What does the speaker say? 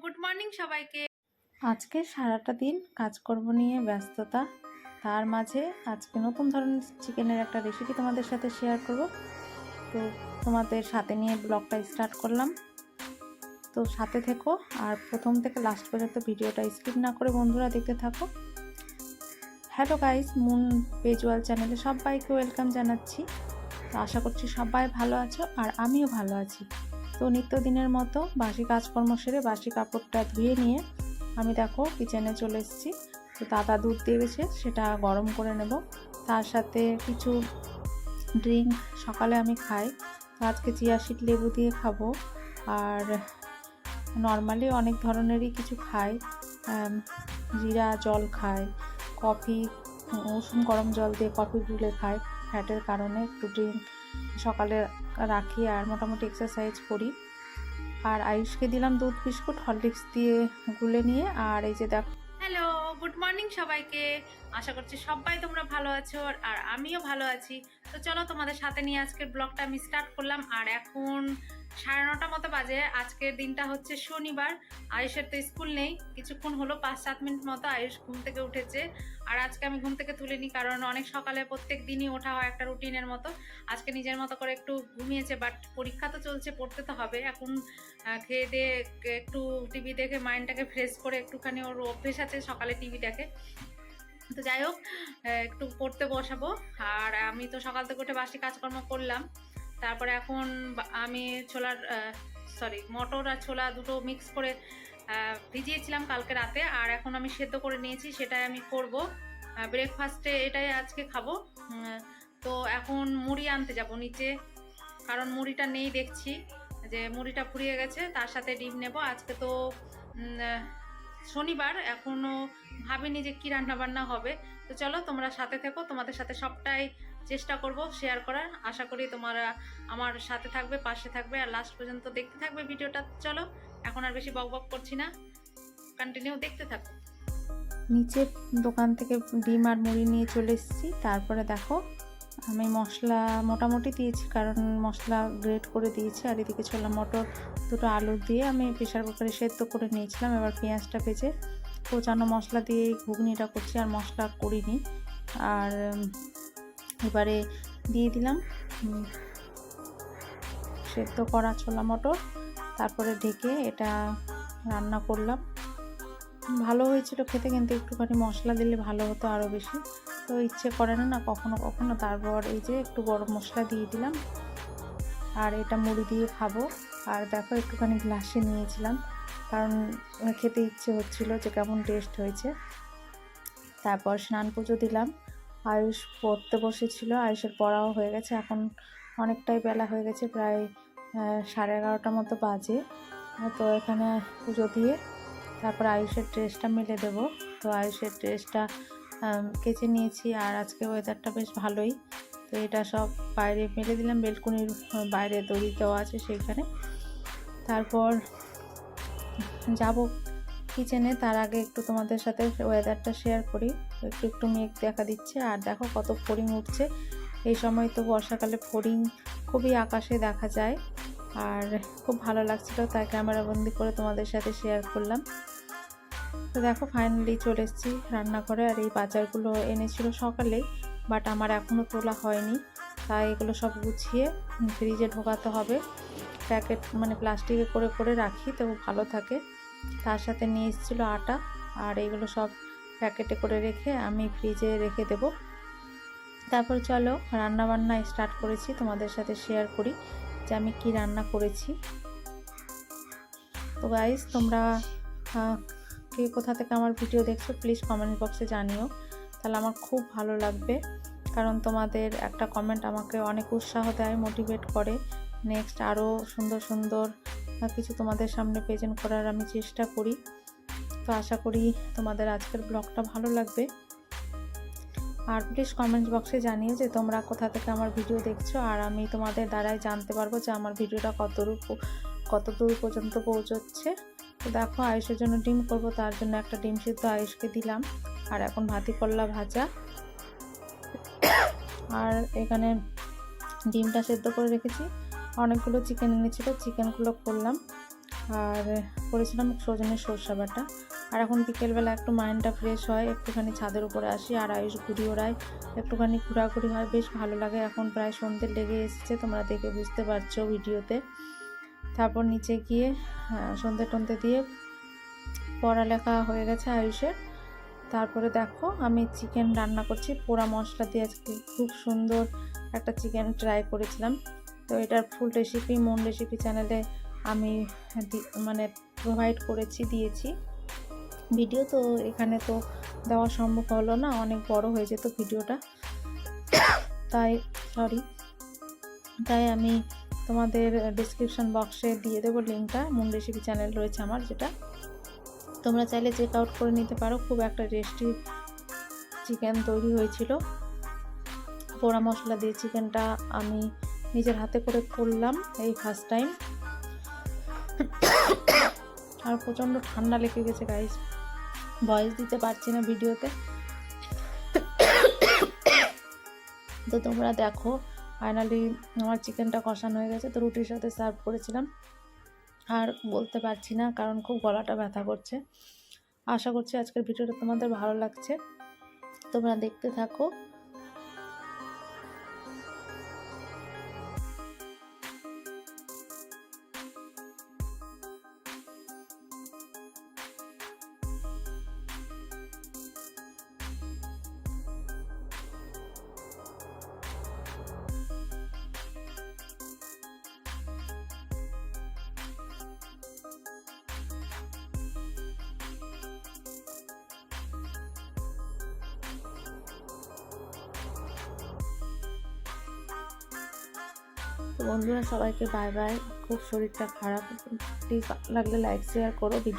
Good morning সবাইকে। আজকে সারাটা দিন কাজকর্ম নিয়ে ব্যস্ততা, তার মাঝে আজকে নতুন ধরনের চিকেনের একটা রেসিপি তোমাদের সাথে শেয়ার করব। তো তোমাদের সাথে নিয়ে ব্লগটা স্টার্ট করলাম। তো সাথে থেকো আর প্রথম থেকে লাস্ট পর্যন্ত ভিডিওটা স্কিপ না করে বন্ধুরা দেখতে থাকো। হ্যালো গাইস, মুন পেজওয়াল চ্যানেলে সবাইকে ওয়েলকাম জানাচ্ছি। তো আশা করছি সবাই ভালো আছো আর আমিও ভালো আছি। তো নিত্যদিনের মতো বাসি কাজকর্ম সেরে বাসি কাপড়টা ধুয়ে নিয়ে আমি দেখো কিচেনে চলে এসেছি। তো দাদা দুধ দিয়ে গেছে, সেটা গরম করে নেব। তার সাথে কিছু ড্রিঙ্ক সকালে আমি খাই। তো আজকে চিয়া সিড লেবু দিয়ে খাবো। আর নর্মালি অনেক ধরনেরই কিছু খাই, জিরা জল খাই, কফি উষুম গরম জল দিয়ে কফি গুলে খাই। ফ্যাটের কারণে একটু ড্রিঙ্ক সকালে রাখি আর মোটামুটি এক্সারসাইজ করি। আর আয়ুষকে দিলাম দুধ বিস্কুট হরলিক্স দিয়ে গুলে নিয়ে। আর এই যে দেখো, হ্যালো, গুড মর্নিং সবাইকে। আশা করছি সবাই তোমরা ভালো আছো আর আমিও ভালো আছি। তো চলো তোমাদের সাথে নিয়ে আজকের ব্লগটা আমি স্টার্ট করলাম। আর এখন 9:30 মতো বাজে। আজকের দিনটা হচ্ছে শনিবার। আয়ুষের তো স্কুল নেই, কিছুক্ষণ হলো 5-7 মিনিট মতো আয়ুষ ঘুম থেকে উঠেছে। আর আজকে আমি ঘুম থেকে তুলিনি, কারণ অনেক সকালে প্রত্যেক দিনই ওঠা হয় একটা রুটিনের মতো। আজকে নিজের মতো করে একটু ঘুমিয়েছে, বাট পরীক্ষা তো চলছে, পড়তে তো হবে। এখন খেয়ে দিয়ে একটু টিভি দেখে মাইন্ডটাকে ফ্রেশ করে একটুখানি, ওর অভ্যেস আছে সকালে টিভি দেখে। তো যাই হোক, একটু পড়তে বসাবো। আর আমি তো সকাল থেকে উঠে বাসি কাজকর্ম করলাম। তারপরে এখন আমি মটর আর ছোলা দুটো মিক্স করে ভিজিয়েছিলাম কালকে রাতে। আর এখন আমি সেদ্ধ করে নিয়েছি, সেটাই আমি করব ব্রেকফাস্টে, এটাই আজকে খাবো। তো এখন মুড়ি আনতে যাব নিচে, কারণ মুড়িটা নেই, দেখছি যে মুড়িটা ফুরিয়ে গেছে। তার সাথে ডিম নেব। আজকে তো শনিবার, এখনো ভাবিনি যে কি রান্না বান্না হবে। তো চলো তোমরা সাথে থেকো, তোমাদের সাথে সবটাই চেষ্টা করব শেয়ার করার। আশা করি তোমরা আমার সাথে থাকবে, পাশে থাকবে আর লাস্ট পর্যন্ত দেখতে থাকবে ভিডিওটা। চলো এখন আর বেশি বক বক করছি না, কন্টিনিউ দেখতে থাকো। নিচে দোকান থেকে ডিম আর মুড়ি নিয়ে চলে এসেছি। তারপরে দেখো আমি মশলা মোটামুটি দিয়েছি, কারণ মশলা গ্রেট করে দিয়েছি। আর এদিকে ছোলা মটর দুটো আলু দিয়ে আমি প্রেশার কুকারে সেদ্ধ করে নিয়েছিলাম। এবার পেঁয়াজটা ভেজে কোচানো মশলা দিয়ে ঘুগনিটা করছি, আর মশলা করিনি। আর এবারে দিয়ে দিলাম সেদ্ধ করা ছোলা মটর, তারপরে ঢেকে এটা রান্না করলাম। ভালো হয়েছিল খেতে, কিন্তু একটুখানি মশলা দিলে ভালো হতো আরও বেশি। তো ইচ্ছে করে না কখনো কখনো। তারপর এই যে একটু গরম মশলা দিয়ে দিলাম। আর এটা মুড়ি দিয়ে খাবো। আর দেখো একটুখানি গ্লাসে নিয়েছিলাম, কারণ খেতে ইচ্ছে হচ্ছিল যে কেমন টেস্ট হয়েছে। তারপর স্নান পুজো দিলাম। আয়ুষ পড়তে বসেছিল, আয়ুষের পড়াও হয়ে গেছে। এখন অনেকটাই বেলা হয়ে গেছে, প্রায় 11:30 মতো বাজে। তো এখানে পুজো দিয়ে তারপর আয়ুষের ড্রেসটা মেলে দেবো। তো আয়ুষের ড্রেসটা কেচে নিয়েছি। আর আজকে ওয়েদারটা বেশ ভালোই, তো এটা সব বাইরে মেলে দিলাম। বেলকনির বাইরে দড়ি দেওয়া আছে সেইখানে। তারপর যাব কিচেনে। তার আগে একটু তোমাদের সাথে ওয়েদারটা শেয়ার করি। একটু একটু মেঘ দেখা দিচ্ছে, আর দেখো কত ফড়িং উঠছে। এই সময় তো বর্ষাকালে ফড়িং খুবই আকাশে দেখা যায়, আর খুব ভালো লাগছিল, তাই ক্যামেরা বন্দি করে তোমাদের সাথে শেয়ার করলাম। তো দেখো ফাইনালি চলে এসেছি রান্নাঘরে। আর এই বাজারগুলো এনেছিল সকালেই, বাট আমার এখনও তোলা হয়নি। তাই এগুলো সব গুছিয়ে ফ্রিজে ঢোকাতে হবে। প্যাকেট মানে প্লাস্টিকে করে করে রাখি, তো ভালো থাকে। তার সাথে নিয়ে এসেছিলো আটা, আর এগুলো সব প্যাকেটে করে রেখে আমি ফ্রিজে রেখে দেব। তারপর চলো রান্না বান্না স্টার্ট করেছি, তোমাদের সাথে শেয়ার করি যে আমি কি রান্না করেছি। তো গাইস, তোমরা কে কোথা থেকে আমার ভিডিও দেখছো প্লিজ কমেন্ট বক্সে জানিও, তাহলে আমার খুব ভালো লাগবে। কারণ তোমাদের একটা কমেন্ট আমাকে অনেক উৎসাহ দেয়, মোটিভেট করে নেক্সট আরও সুন্দর সুন্দর কিছু তোমাদের সামনে প্রেজেন্ট করার আমি চেষ্টা করি। তো আশা করি তোমাদের আজকের ব্লগটা ভালো লাগবে। আর প্লিজ কমেন্ট বক্সে জানিও যে তোমরা কোথা থেকে আমার ভিডিও দেখছো, আর আমি তোমাদের দ্বারাই জানতে পারবো যে আমার ভিডিওটা কতদূর পর্যন্ত পৌঁছচ্ছে। তো দেখো আয়ুষের জন্য ডিম করব, তার জন্য একটা ডিম সিদ্ধ আয়ুষকে দিলাম। আর এখন ভাতি করলা ভাজা। আর এখানে ডিমটা সেদ্ধ করে রেখেছি। অনেকগুলো চিকেন এনেছিল, চিকেনগুলো করলাম। আর করেছিলাম সজনের সরষা বাটা। আর এখন বিকেলবেলা একটু মাইন্ডটা ফ্রেশ হয়, একটুখানি ছাদের উপরে আসি আর আয়ুষ ঘুরি ওড়ায়, একটুখানি ঘোরাঘুরি হয়, বেশ ভালো লাগে। এখন প্রায় সন্ধ্যে লেগে এসেছে, তোমরা দেখে বুঝতে পারছো ভিডিওতে। তারপর নিচে গিয়ে সন্ধ্যে টন্ধে দিয়ে পড়ালেখা হয়ে গেছে আয়ুষের। তারপরে দেখো আমি চিকেন রান্না করছি পোড়া মশলা দিয়ে। আজকে খুব সুন্দর একটা চিকেন ট্রাই করেছিলাম। তো এটার ফুল রেসিপি মন রেসিপি চ্যানেলে আমি মানে প্রোভাইড করেছি, দিয়েছি ভিডিও। তো এখানে তো দেওয়া সম্ভব হলো না, অনেক বড় হয়ে যেত ভিডিওটা, তাই আমি তোমাদের ডিসক্রিপশন বক্সে দিয়ে দেবো লিঙ্কটা। মন রেসিপি চ্যানেল রয়েছে আমার, যেটা তোমরা চাইলে চেক আউট করে নিতে পারো। খুব একটা টেস্টি চিকেন তৈরি হয়েছিল। পোড়া মশলা দিয়ে চিকেনটা আমি নিজের হাতে করে করলাম এই ফার্স্ট টাইম। আর প্রচণ্ড ঠান্ডা লেগে গেছে গাইস, ভয়েস দিতে পারছি না ভিডিওতে। তো তোমরা দেখো ফাইনালি আমার চিকেনটা কষানো হয়ে গেছে। তো রুটির সাথে সার্ভ করেছিলাম। আর বলতে পারছি না কারণ খুব গলাটা ব্যথা করছে। আশা করছি আজকের ভিডিওটা তোমাদের ভালো লাগছে, তোমরা দেখতে থাকো। তো বন্ধুরা সবাইকে বাই বাই। খুব শরীরটা খারাপ, প্লিজ লাগলে লাইক শেয়ার করো ভিডিও।